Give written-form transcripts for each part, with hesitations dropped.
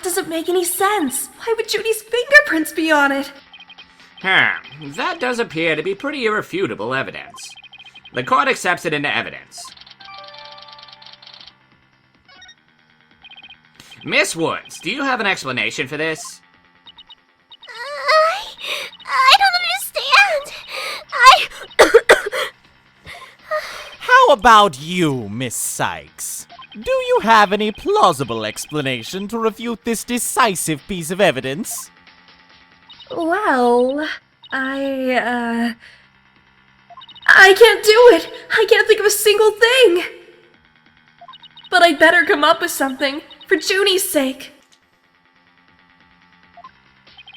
That doesn't make any sense. Why would Judy's fingerprints be on it? That does appear to be pretty irrefutable evidence. The court accepts it into evidence. Miss Woods, do you have an explanation for this? I don't understand. How about you, Miss Sykes? Do you have any plausible explanation to refute this decisive piece of evidence? Well, I can't do it! I can't think of a single thing! But I'd better come up with something, for Junie's sake.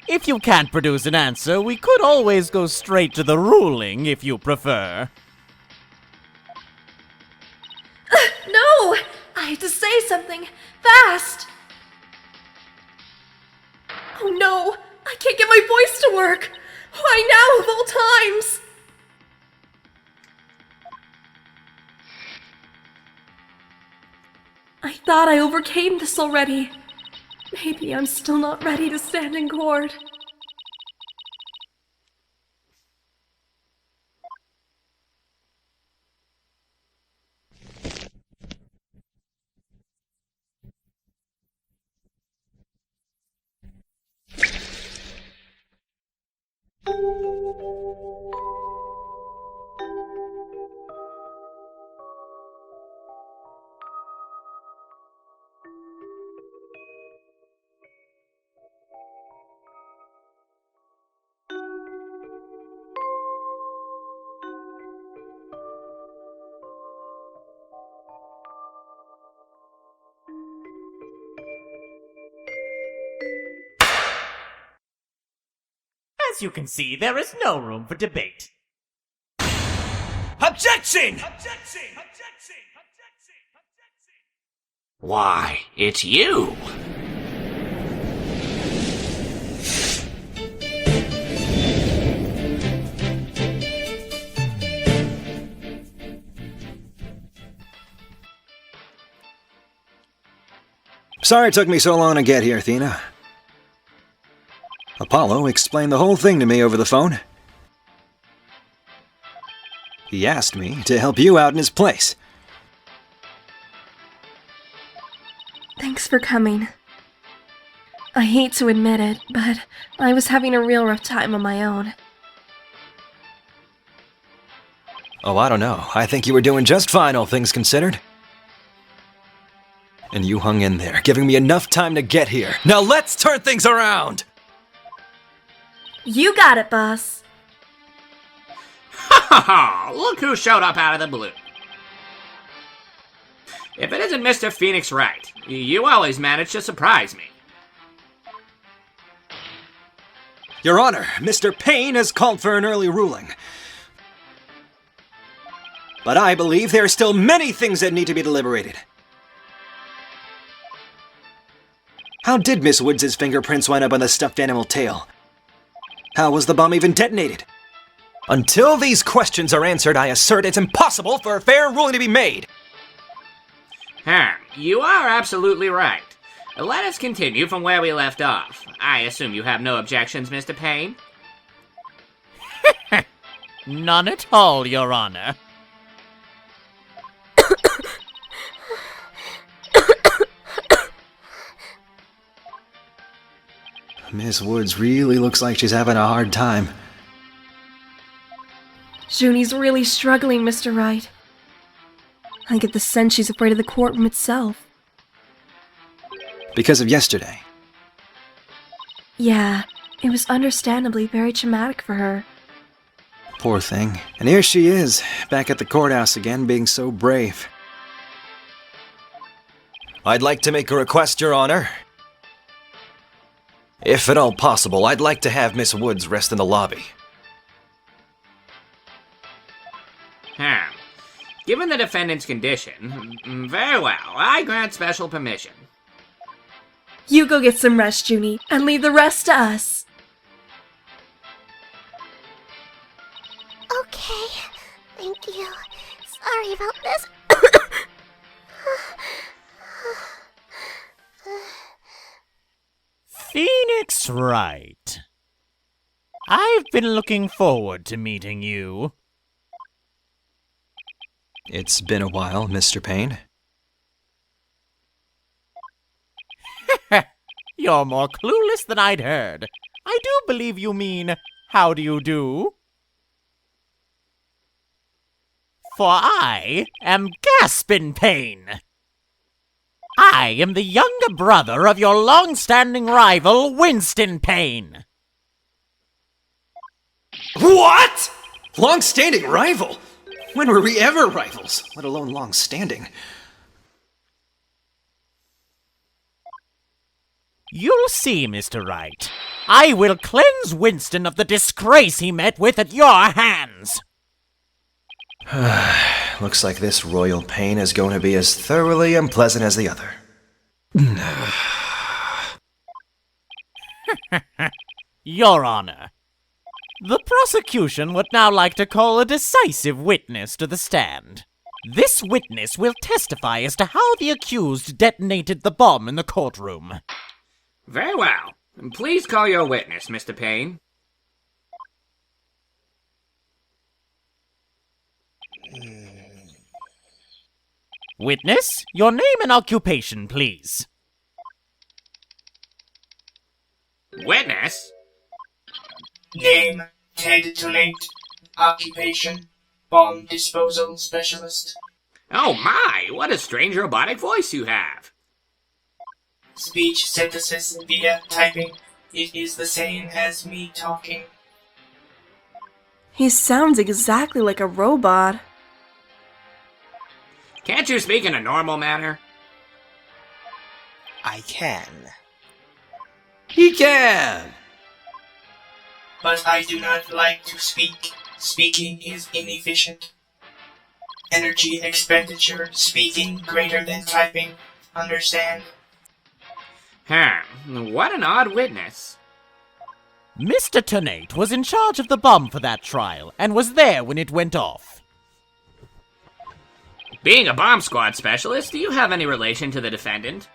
If you can't produce an answer, we could always go straight to the ruling, if you prefer. No! I have to say something, fast! Oh no! I can't get my voice to work! Why now of all times? I thought I overcame this already. Maybe I'm still not ready to stand in court. As you can see, there is no room for debate. Objection! Why, it's you! Sorry it took me so long to get here, Athena. Apollo explained the whole thing to me over the phone. He asked me to help you out in his place. Thanks for coming. I hate to admit it, but I was having a real rough time on my own. Oh, I don't know. I think you were doing just fine, all things considered. And you hung in there, giving me enough time to get here. Now let's turn things around! You got it, boss. Ha ha ha! Look who showed up out of the blue. If it isn't Mr. Phoenix Wright, you always manage to surprise me. Your Honor, Mr. Payne has called for an early ruling. But I believe there are still many things that need to be deliberated. How did Miss Woods' fingerprints wind up on the stuffed animal tail? How was the bomb even detonated? Until these questions are answered, I assert it's impossible for a fair ruling to be made. You are absolutely right. Let us continue from where we left off. I assume you have no objections, Mr. Payne? None at all, Your Honor. Miss Woods really looks like she's having a hard time. Junie's really struggling, Mr. Wright. I get the sense she's afraid of the courtroom itself. Because of yesterday. Yeah, it was understandably very traumatic for her. Poor thing. And here she is, back at the courthouse again, being so brave. I'd like to make a request, Your Honor. If at all possible, I'd like to have Miss Woods rest in the lobby. Given the defendant's condition, very well, I grant special permission. You go get some rest, Junie, and leave the rest to us. Okay, thank you. Sorry about this. Phoenix Wright. I've been looking forward to meeting you. It's been a while, Mr. Payne. You're more clueless than I'd heard. I do believe you mean, how do you do? For I am Gaspen Payne. I am the younger brother of your long-standing rival, Winston Payne. What? Long-standing rival? When were we ever rivals, let alone long-standing? You'll see, Mr. Wright. I will cleanse Winston of the disgrace he met with at your hands. Looks like this royal pain is going to be as thoroughly unpleasant as the other. Your Honor, the prosecution would now like to call a decisive witness to the stand. This witness will testify as to how the accused detonated the bomb in the courtroom. Very well. Please call your witness, Mr. Payne. Witness, your name and occupation, please. Witness? Name, Ted Tonate. Occupation, bomb disposal specialist. Oh my, what a strange robotic voice you have. Speech synthesis via typing. It is the same as me talking. He sounds exactly like a robot. Can't you speak in a normal manner? I can. He can! But I do not like to speak. Speaking is inefficient. Energy expenditure, speaking greater than typing. Understand? What an odd witness. Mr. Tonate was in charge of the bomb for that trial, and was there when it went off. Being a bomb squad specialist, do you have any relation to the defendant?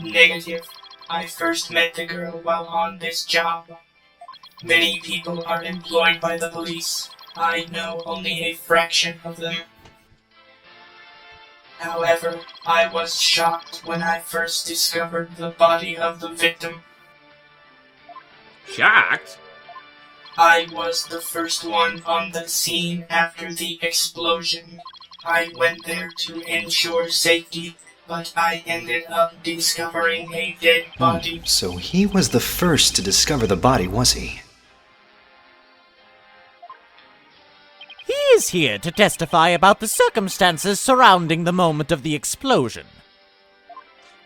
Negative. I first met the girl while on this job. Many people are employed by the police. I know only a fraction of them. However, I was shocked when I first discovered the body of the victim. Shocked? I was the first one on the scene after the explosion. I went there to ensure safety, but I ended up discovering a dead body. So he was the first to discover the body, was he? He is here to testify about the circumstances surrounding the moment of the explosion.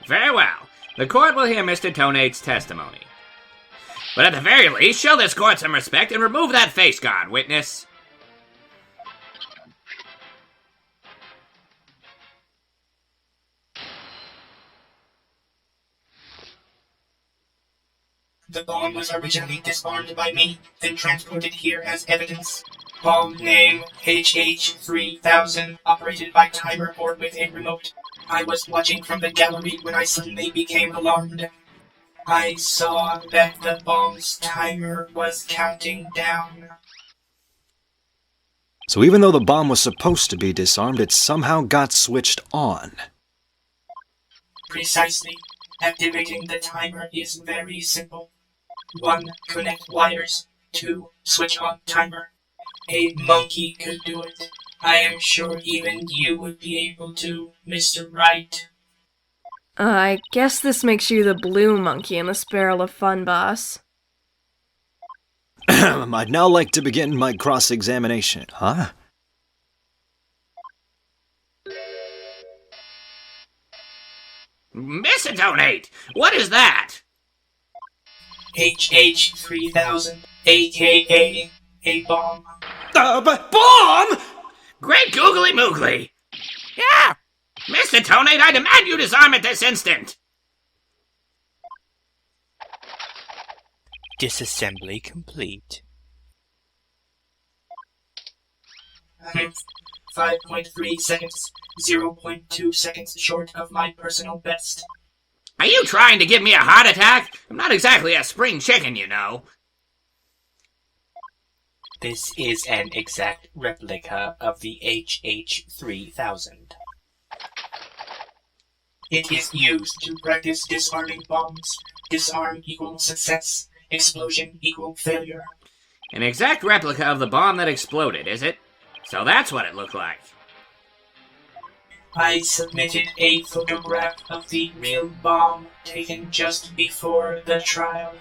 Very well. The court will hear Mr. Tonate's testimony. But at the very least, show this court some respect and remove that face guard, witness. The bomb was originally disarmed by me, then transported here as evidence. Bomb name HH3000, operated by timer or with a remote. I was watching from the gallery when I suddenly became alarmed. I saw that the bomb's timer was counting down. So even though the bomb was supposed to be disarmed, it somehow got switched on. Precisely. Activating the timer is very simple. 1. Connect wires. 2. Switch on timer. A monkey could do it. I am sure even you would be able to, Mr. Wright. I guess this makes you the blue monkey in this barrel of fun, boss. I'd now like to begin my cross-examination, huh? Mr. Tonate, what is that? HH3000, aka a bomb. Bomb?! Great googly moogly! Yeah! Mr. Tonate, I demand you disarm it this instant! Disassembly complete. 5.3 seconds, 0.2 seconds short of my personal best. Are you trying to give me a heart attack? I'm not exactly a spring chicken, you know. This is an exact replica of the HH-3000. It is used to practice disarming bombs. Disarm equals success. Explosion equals failure. An exact replica of the bomb that exploded, is it? So that's what it looked like. I submitted a photograph of the real bomb taken just before the trial.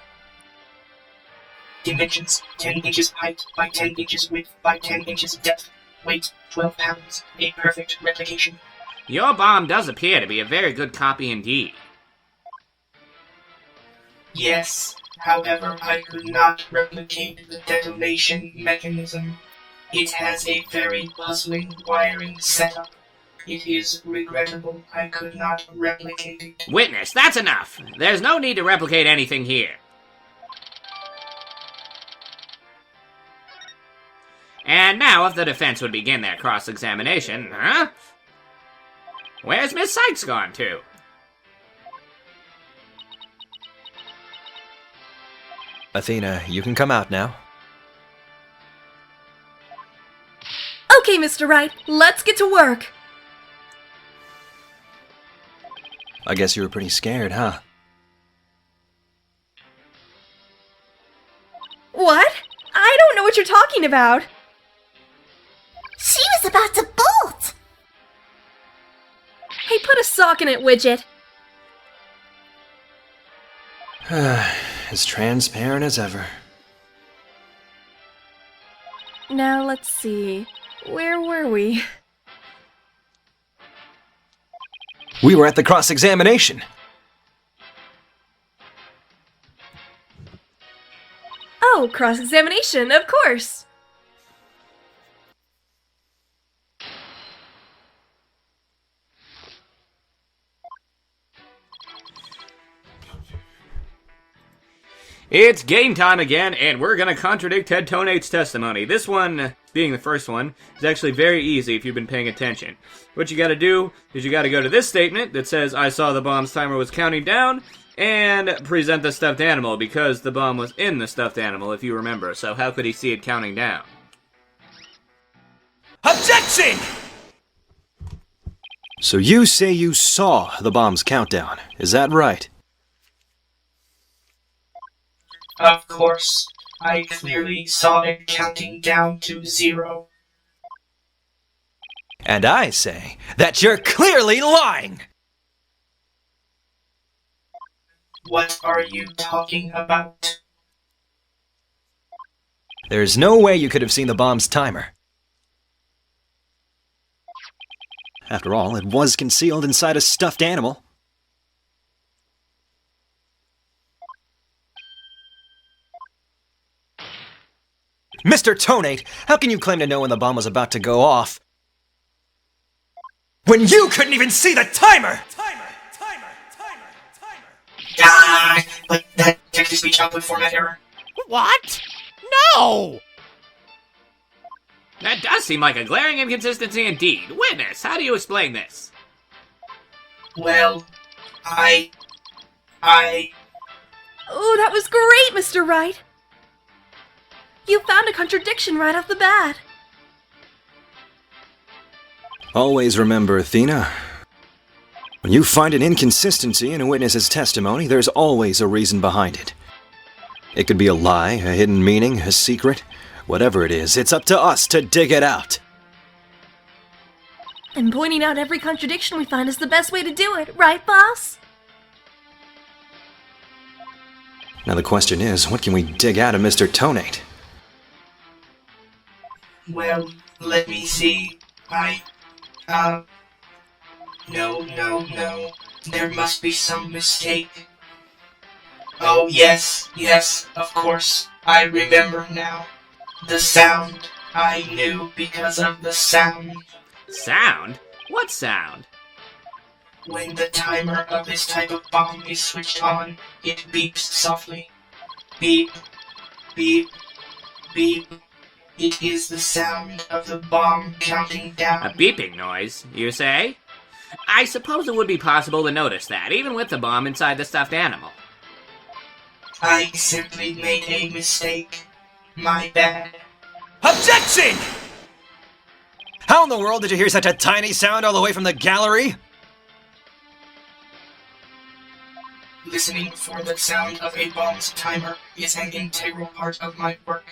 Dimensions: 10 inches height by 10 inches width by 10 inches depth. Weight: 12 pounds. A perfect replication. Your bomb does appear to be a very good copy indeed. Yes, however, I could not replicate the detonation mechanism. It has a very puzzling wiring setup. It is regrettable I could not replicate it. Witness, that's enough. There's no need to replicate anything here. And now, if the defense would begin their cross-examination, huh? Where's Miss Sykes gone to? Athena, you can come out now. Okay, Mr. Wright, let's get to work. I guess you were pretty scared, huh? What? I don't know what you're talking about. She was about to bolt! Hey, put a sock in it, Widget. As transparent as ever. Now, let's see. Where were we? We were at the cross-examination. Oh, cross-examination, of course. It's game time again, and we're gonna contradict Ted Tonate's testimony. This one, being the first one, is actually very easy if you've been paying attention. What you gotta do is you gotta go to this statement that says, I saw the bomb's timer was counting down, and present the stuffed animal, because the bomb was in the stuffed animal, if you remember. So how could he see it counting down? Objection! So you say you saw the bomb's countdown, is that right? Of course, I clearly saw it counting down to 0. And I say that you're clearly lying! What are you talking about? There's no way you could have seen the bomb's timer. After all, it was concealed inside a stuffed animal. Mr. Tonate, how can you claim to know when the bomb was about to go off when you couldn't even see the timer? Ah, but that text-to-speech output format error. What? No! That does seem like a glaring inconsistency indeed. Witness, how do you explain this? Well, I... Oh, that was great, Mr. Wright. You found a contradiction right off the bat. Always remember, Athena, when you find an inconsistency in a witness's testimony, there's always a reason behind it. It could be a lie, a hidden meaning, a secret. Whatever it is, it's up to us to dig it out. And pointing out every contradiction we find is the best way to do it, right, boss? Now the question is, what can we dig out of Mr. Tonate? Well, let me see. No. There must be some mistake. Oh, yes, of course. I remember now. The sound. I knew because of the sound. Sound? What sound? When the timer of this type of bomb is switched on, it beeps softly. Beep, beep, beep. It is the sound of the bomb counting down. A beeping noise, you say? I suppose it would be possible to notice that, even with the bomb inside the stuffed animal. I simply made a mistake. My bad. Objection! How in the world did you hear such a tiny sound all the way from the gallery? Listening for the sound of a bomb's timer is an integral part of my work.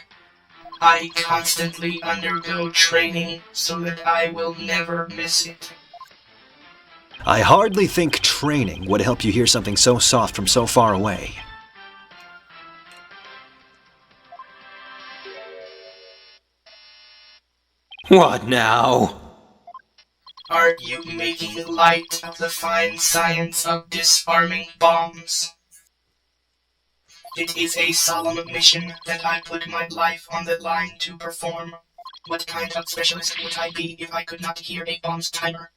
I constantly undergo training so that I will never miss it. I hardly think training would help you hear something so soft from so far away. What now? Are you making light of the fine science of disarming bombs? It is a solemn mission that I put my life on the line to perform. What kind of specialist would I be if I could not hear a bomb's timer?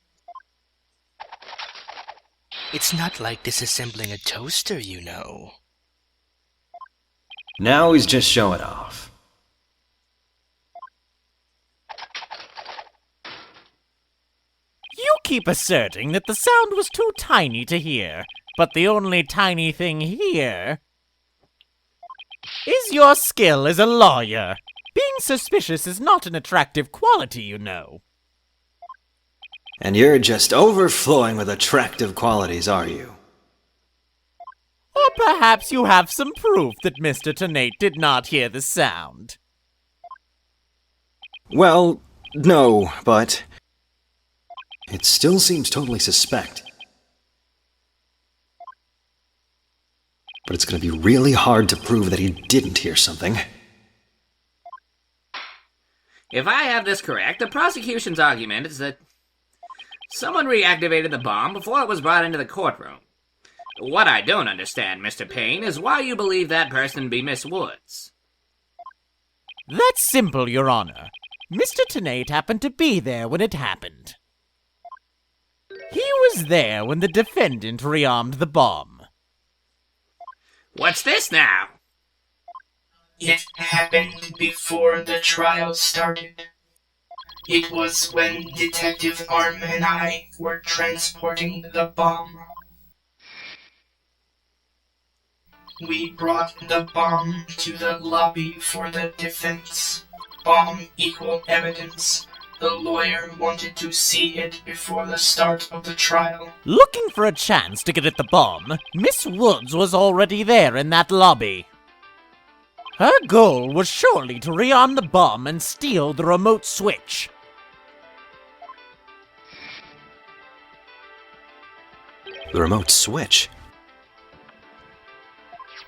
It's not like disassembling a toaster, you know. Now he's just showing off. You keep asserting that the sound was too tiny to hear, but the only tiny thing here is your skill as a lawyer. Being suspicious is not an attractive quality, you know. And you're just overflowing with attractive qualities, are you? Or perhaps you have some proof that Mr. Tonate did not hear the sound. Well, no, but it still seems totally suspect. But it's going to be really hard to prove that he didn't hear something. If I have this correct, the prosecution's argument is that someone reactivated the bomb before it was brought into the courtroom. What I don't understand, Mr. Payne, is why you believe that person to be Miss Woods. That's simple, Your Honor. Mr. Tonate happened to be there when it happened. He was there when the defendant rearmed the bomb. What's this now? It happened before the trial started. It was when Detective Arm and I were transporting the bomb. We brought the bomb to the lobby for the defense. Bomb equal evidence. The lawyer wanted to see it before the start of the trial. Looking for a chance to get at the bomb, Miss Woods was already there in that lobby. Her goal was surely to rearm the bomb and steal the remote switch. The remote switch?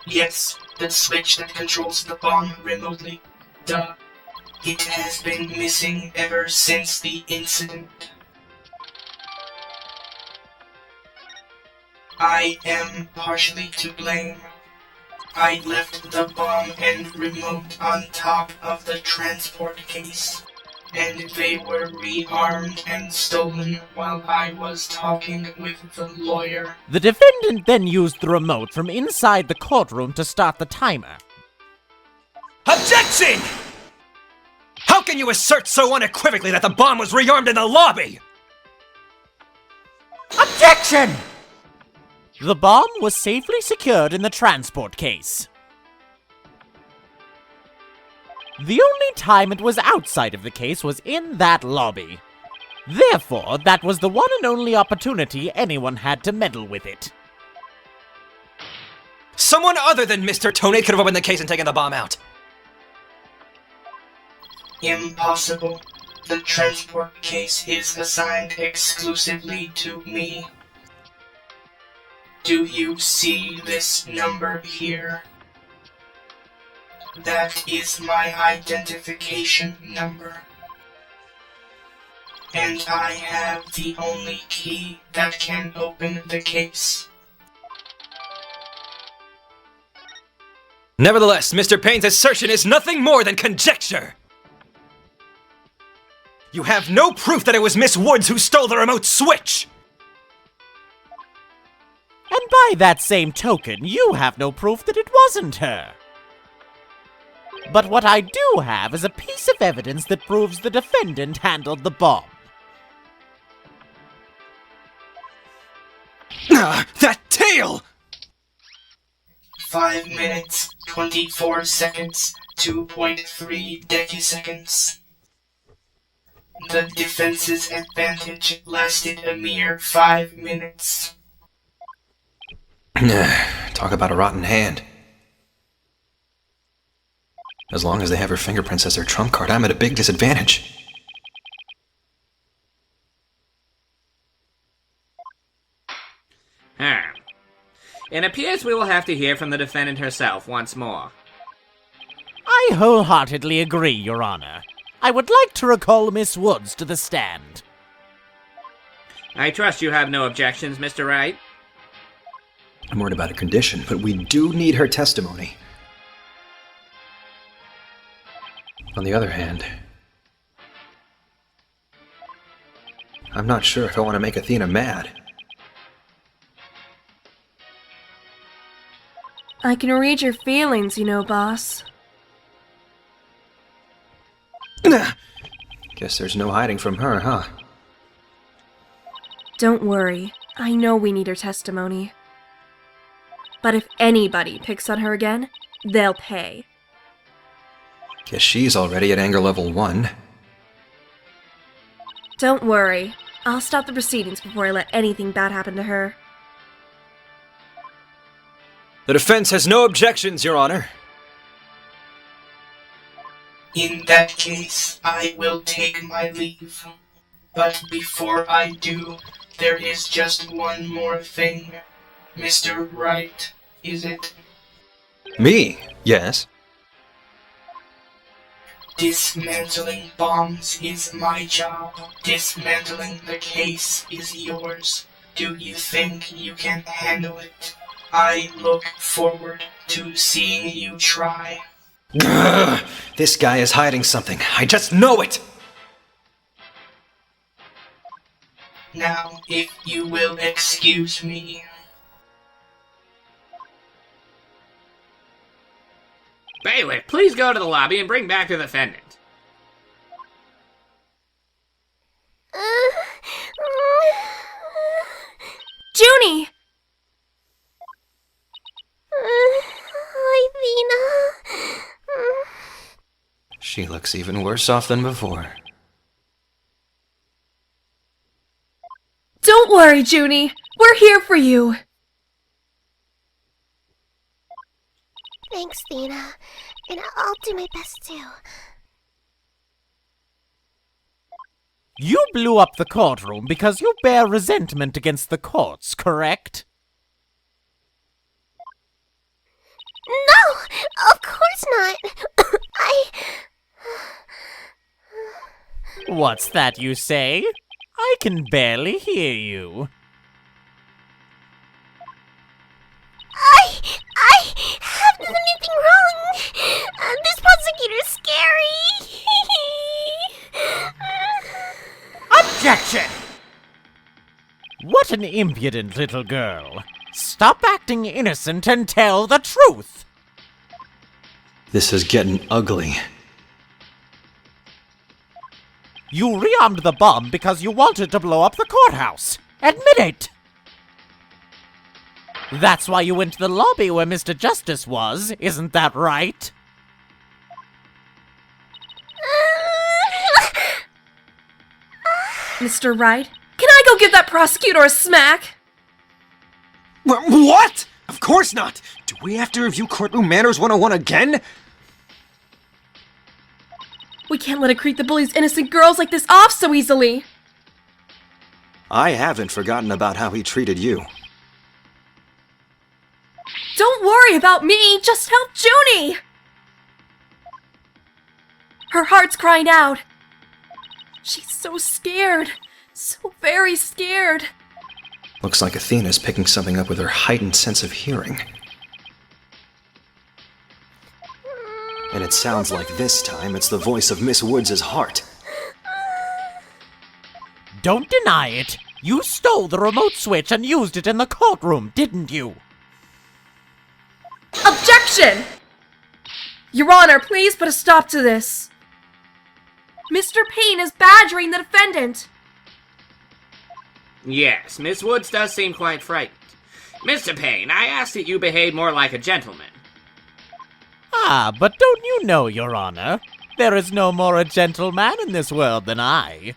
Yes, the switch that controls the bomb remotely. Duh. It has been missing ever since the incident. I am partially to blame. I left the bomb and remote on top of the transport case, and they were rearmed and stolen while I was talking with the lawyer. The defendant then used the remote from inside the courtroom to start the timer. Objection! How can you assert so unequivocally that the bomb was rearmed in the lobby? Objection! The bomb was safely secured in the transport case. The only time it was outside of the case was in that lobby. Therefore, that was the one and only opportunity anyone had to meddle with it. Someone other than Mr. Tonate could have opened the case and taken the bomb out. Impossible. The transport case is assigned exclusively to me. Do you see this number here? That is my identification number. And I have the only key that can open the case. Nevertheless, Mr. Payne's assertion is nothing more than conjecture. You have no proof that it was Miss Woods who stole the remote switch! And by that same token, you have no proof that it wasn't her. But what I do have is a piece of evidence that proves the defendant handled the bomb. That tail! 5 minutes, 24 seconds, 2.3 decaseconds. The defense's advantage lasted a mere 5 minutes. Talk about a rotten hand. As long as they have her fingerprints as their trump card, I'm at a big disadvantage. It appears we will have to hear from the defendant herself once more. I wholeheartedly agree, Your Honor. I would like to recall Miss Woods to the stand. I trust you have no objections, Mr. Wright. I'm worried about her condition, but we do need her testimony. On the other hand, I'm not sure if I want to make Athena mad. I can read your feelings, you know, boss. Guess there's no hiding from her, huh? Don't worry. I know we need her testimony. But if anybody picks on her again, they'll pay. Guess she's already at anger level 1. Don't worry. I'll stop the proceedings before I let anything bad happen to her. The defense has no objections, Your Honor. In that case, I will take my leave. But before I do, there is just one more thing. Mr. Wright, is it? Me? Yes. Dismantling bombs is my job. Dismantling the case is yours. Do you think you can handle it? I look forward to seeing you try. Ugh, this guy is hiding something. I just know it! Now, if you will excuse me. Bailiff, please go to the lobby and bring back the defendant. Junie! Athena. She looks even worse off than before. Don't worry, Junie. We're here for you. Thanks, Thena. And I'll do my best too. You blew up the courtroom because you bear resentment against the courts, correct? No! Of course not! What's that you say? I can barely hear you. I have done anything wrong! This prosecutor's scary! Objection! What an impudent little girl. Stop acting innocent and tell the truth! This is getting ugly. You rearmed the bomb because you wanted to blow up the courthouse. Admit it! That's why you went to the lobby where Mr. Justice was, isn't that right? Mr. Wright, can I go give that prosecutor a smack? What? Of course not! Do we have to review Courtroom Manners 101 again? We can't let a creep that bullies innocent girls like this off so easily. I haven't forgotten about how he treated you. Don't worry about me, just help Junie! Her heart's crying out. She's so scared. So very scared. Looks like Athena's picking something up with her heightened sense of hearing. And it sounds like this time it's the voice of Miss Woods' heart. Don't deny it. You stole the remote switch and used it in the courtroom, didn't you? Objection! Your Honor, please put a stop to this. Mr. Payne is badgering the defendant. Yes, Miss Woods does seem quite frightened. Mr. Payne, I ask that you behave more like a gentleman. Ah, but don't you know, Your Honor? There is no more a gentleman in this world than I.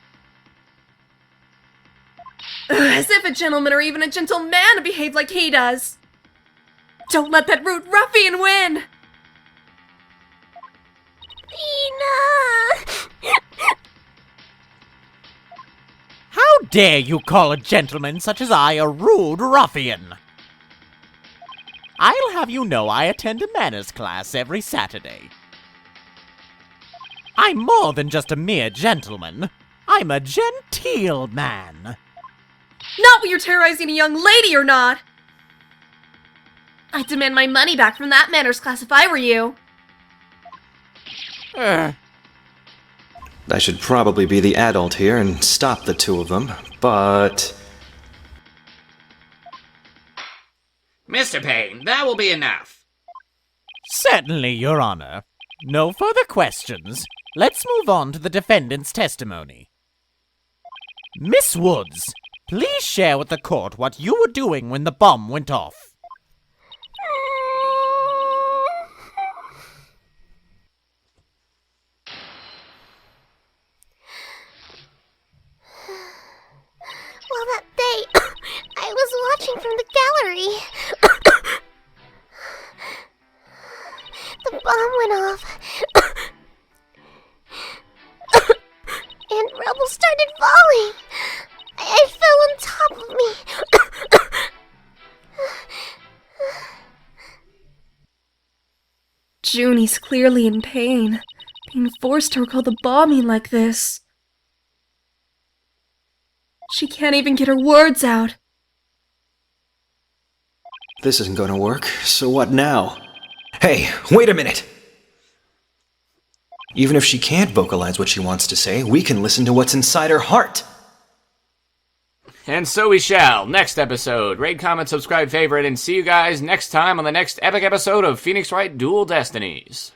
As if a gentleman or even a gentleman to behave like he does. Don't let that rude ruffian win! Athena! How dare you call a gentleman such as I a rude ruffian? I'll have you know I attend a manners class every Saturday. I'm more than just a mere gentleman. I'm a genteel man. Not when you're terrorizing a young lady or not! I'd demand my money back from that manners class if I were you. I should probably be the adult here and stop the two of them, but... Mr. Payne, that will be enough. Certainly, Your Honor. No further questions. Let's move on to the defendant's testimony. Miss Woods, please share with the court what you were doing when the bomb went off. Well, that day, I was watching from the gallery. The bomb went off. And rubble started falling. I fell on top of me. Junie's clearly in pain, being forced to recall the bombing like this. She can't even get her words out. This isn't gonna work, so what now? Hey, wait a minute! Even if she can't vocalize what she wants to say, we can listen to what's inside her heart! And so we shall. Next episode. Rate, comment, subscribe, favorite, and see you guys next time on the next epic episode of Phoenix Wright Dual Destinies.